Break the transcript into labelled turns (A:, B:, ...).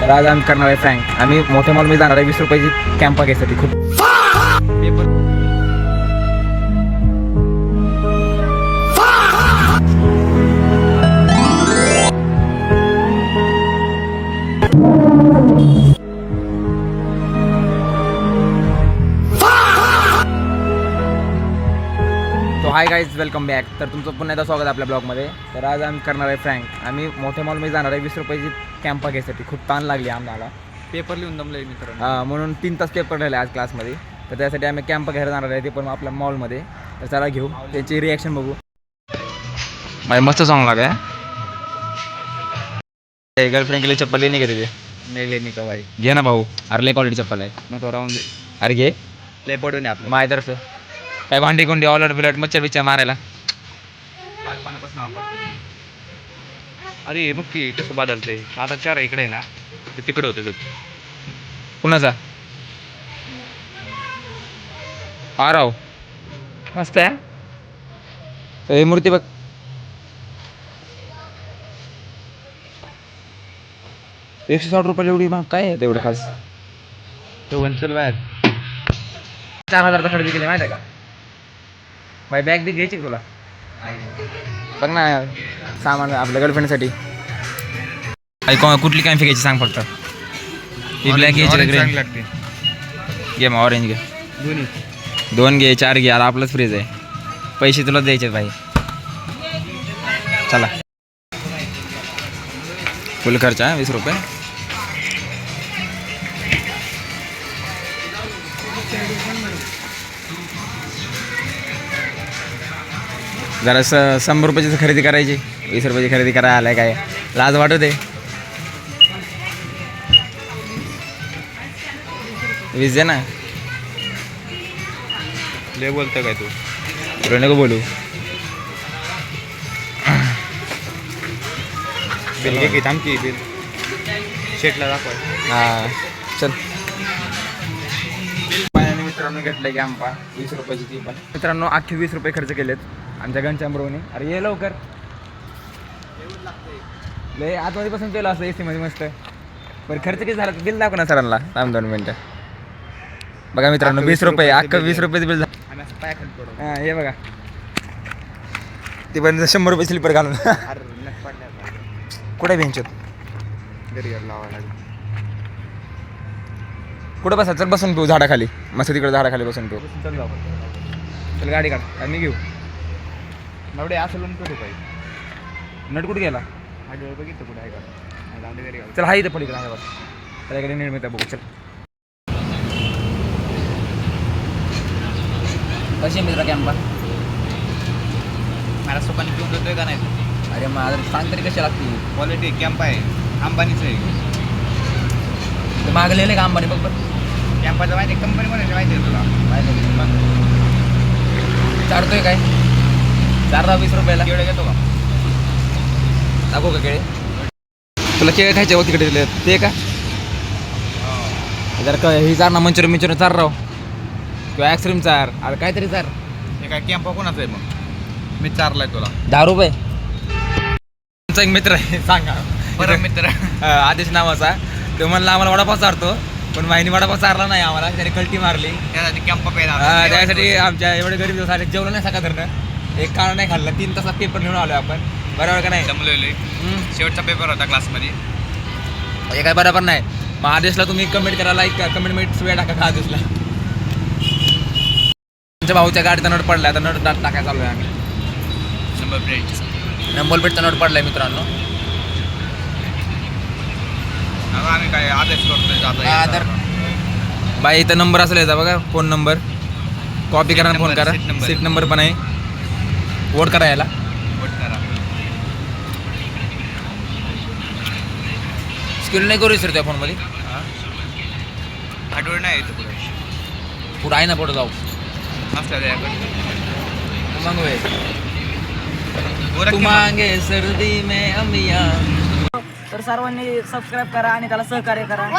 A: तर आज आम्ही करणार आहे फ्रँक. आम्ही मोठ्या मॉलमध्ये जाणार आहे 20 रुपयाची कॅम्पा घ्यायसाठी. खूप paper hi guys, welcome back. तर तुमचं पुन्हा एकदा स्वागत आहे आपल्या ब्लॉगमध्ये. तर आज आम्ही करणार आहे फ्रँक. आम्ही मोठ्या मॉलमध्ये जाणार आहे 20 रुपयाची कॅम्पा घ्यायसाठी. खूप ताण लागली आम्हाला, पेपर लिहून दमले मित्रांनो. म्हणून 3 तास पेपर राहिले आज क्लासमध्ये. तर त्यासाठी आम्ही कॅम्पा घ्यायला जाणार आहे, ते पण आपल्या मॉलमध्ये. तर चला घेऊ, त्याची रिॲक्शन बघू. माझी मस्त सॉंग लागा गर्लफ्रेंड केली चप्पल नाही का तिथे? नाही का भाई, घे ना भाऊ. अरे लय क्वालिटी चप्पल आहे. मग तो राहून दे. अरे घे, लय पडून आहे आपलं माझ्यातर्फे. काय भांडी कोंडी ऑलर बिलट मच्छर बिच्छर मारायला.
B: अरे मग की कसं बदलते आता 4 इकडे आहे ना, ते तिकडे होते.
A: कुणाचा हा राव मस्त आहे. हे मूर्ती बघ. ₹160 एवढी मग काय आहे तेवढं खास?
B: तो वंचल बाहेर
A: 4,000 खरेदी केली माहिती आहे का बाई? बॅग बी घ्यायची तुला? बघ ना सामान आपल्या गर्लफ्रेंडसाठी. कुठली काय घ्यायची सांग फक्त. ही ब्लॅक घ्यायची ग्रीन
B: लागते.
A: घे मग, ऑरेंज घे.
B: दोन्ही
A: 2 घे, 4 घे. यार आपलंच फ्रीज आहे, पैसे तुला द्यायचे भाई. चला फुल खर्च आहे 20 रुपये. जरा 100 रुपयाची खरेदी करायची, 20 रुपयाची खरेदी करायला आलाय काय? लाज वाटत आहे. 20 दे ना.
B: लय बोलतो काय तू?
A: तुला नको बोलू.
B: बिल घे की, थांब की बिल शेटला दाखव.
A: हां चल. मित्रांनो घेतलं की आंबा 20 रुपयाची ती पण. मित्रांनो अख्खे 20 रुपये खर्च केलेत आमच्या घनश्यामरावने. अरे ये लवकर, लय आतमध्येपासून केलं असं AC मध्ये मस्त. बरं खर्च किती झाला? बिल दाखव ना सरांना. थांब 2 मिनटं. बघा मित्रांनो 20 रुपये, अख्खं 20 रुपयाचं बिल झालं. हां हे बघा, ते पण 100 रुपये स्लिपर घालून. कुठे बेंच कुठं बसा? चल बसून पिऊ झाडाखाली, मस्त तिकडे झाडाखाली बसून पिऊ. चल गाडी काढ, मी घेऊ.
B: नवडे असं लोन करू पाहिजे.
A: नट कुठे गेला?
B: बघितलं कुठे आहे का?
A: चल हा इथं पलीकडे आहे बस. त्याच्याकडे निर्मित आहे बघू. चल कशी मित्र कॅम्पा?
B: मला सोपानी पिऊन देतोय का नाही?
A: अरे माझं सांग तरी कशी लागते?
B: क्वालिटी कॅम्प आहे, अंबानीचं आहे.
A: ते मागलेलं का अंबानी? बघ बघ
B: कॅम्पाचं माहिती आहे, कंपनी कोणाची माहिती आहे तुला?
A: माहिती मग चारतोय काय? 20 रुपयाला
B: केवढे घेतो का?
A: दाखवू का केळे? तुला केळे खायचे हो तिकडे दिले ते का? जर का ही चार ना, मंचुरियन चार राव, किंवा आईस्क्रीम चार. अरे काहीतरी चार.
B: हे काय कॅम्पा कोणाचं आहे मग? मी चारलाय तुला
A: 10 रुपये. तुमचा एक मित्र आहे सांगा
B: बरं मित्र
A: आदेश नावाचा. तो म्हणला आम्हाला वडापाव चारतो, पण माहिनी वडापाव चारला नाही आम्हाला. त्याने कल्टी मारली.
B: त्यासाठी कॅम्पा प्यायला
A: त्यासाठी आमच्या एवढे गरीब दिवस जेवलं नाही सका धरणं. एक कारण नाही खाल्लं. 3 तासात पेपर घेऊन आलो आपण. बरोबर का नाही?
B: जमलेले शेवटचा पेपर होता क्लासमध्ये.
A: हे काय बरोबर नाही. मग आदेशला तुम्ही कमेंट करा, लाईक करा, कमेंट वेळ टाका का आदेशला. आमच्या भाऊच्या गाडीचा नोट पडलाय, आता नोट टाकायला चालू आहे आम्ही. नंबर प्लेटचा नोट पडलाय मित्रांनो.
B: आम्ही काय आदेश करतोय
A: तर बाई इथं नंबर असेल याचा बघा, फोन नंबर कॉपी करा, फोन करा. सीट नंबर पण आहे. वोट करा याला. स्किल नाही करू सर त्या फोनमध्ये.
B: आठवड नाही येतं
A: पुढं आहे ना, पुढं जाऊ तू मांगे सर्दी में अमिया.
C: तर सर्वांनी सबस्क्राईब करा आणि त्याला सहकार्य करा.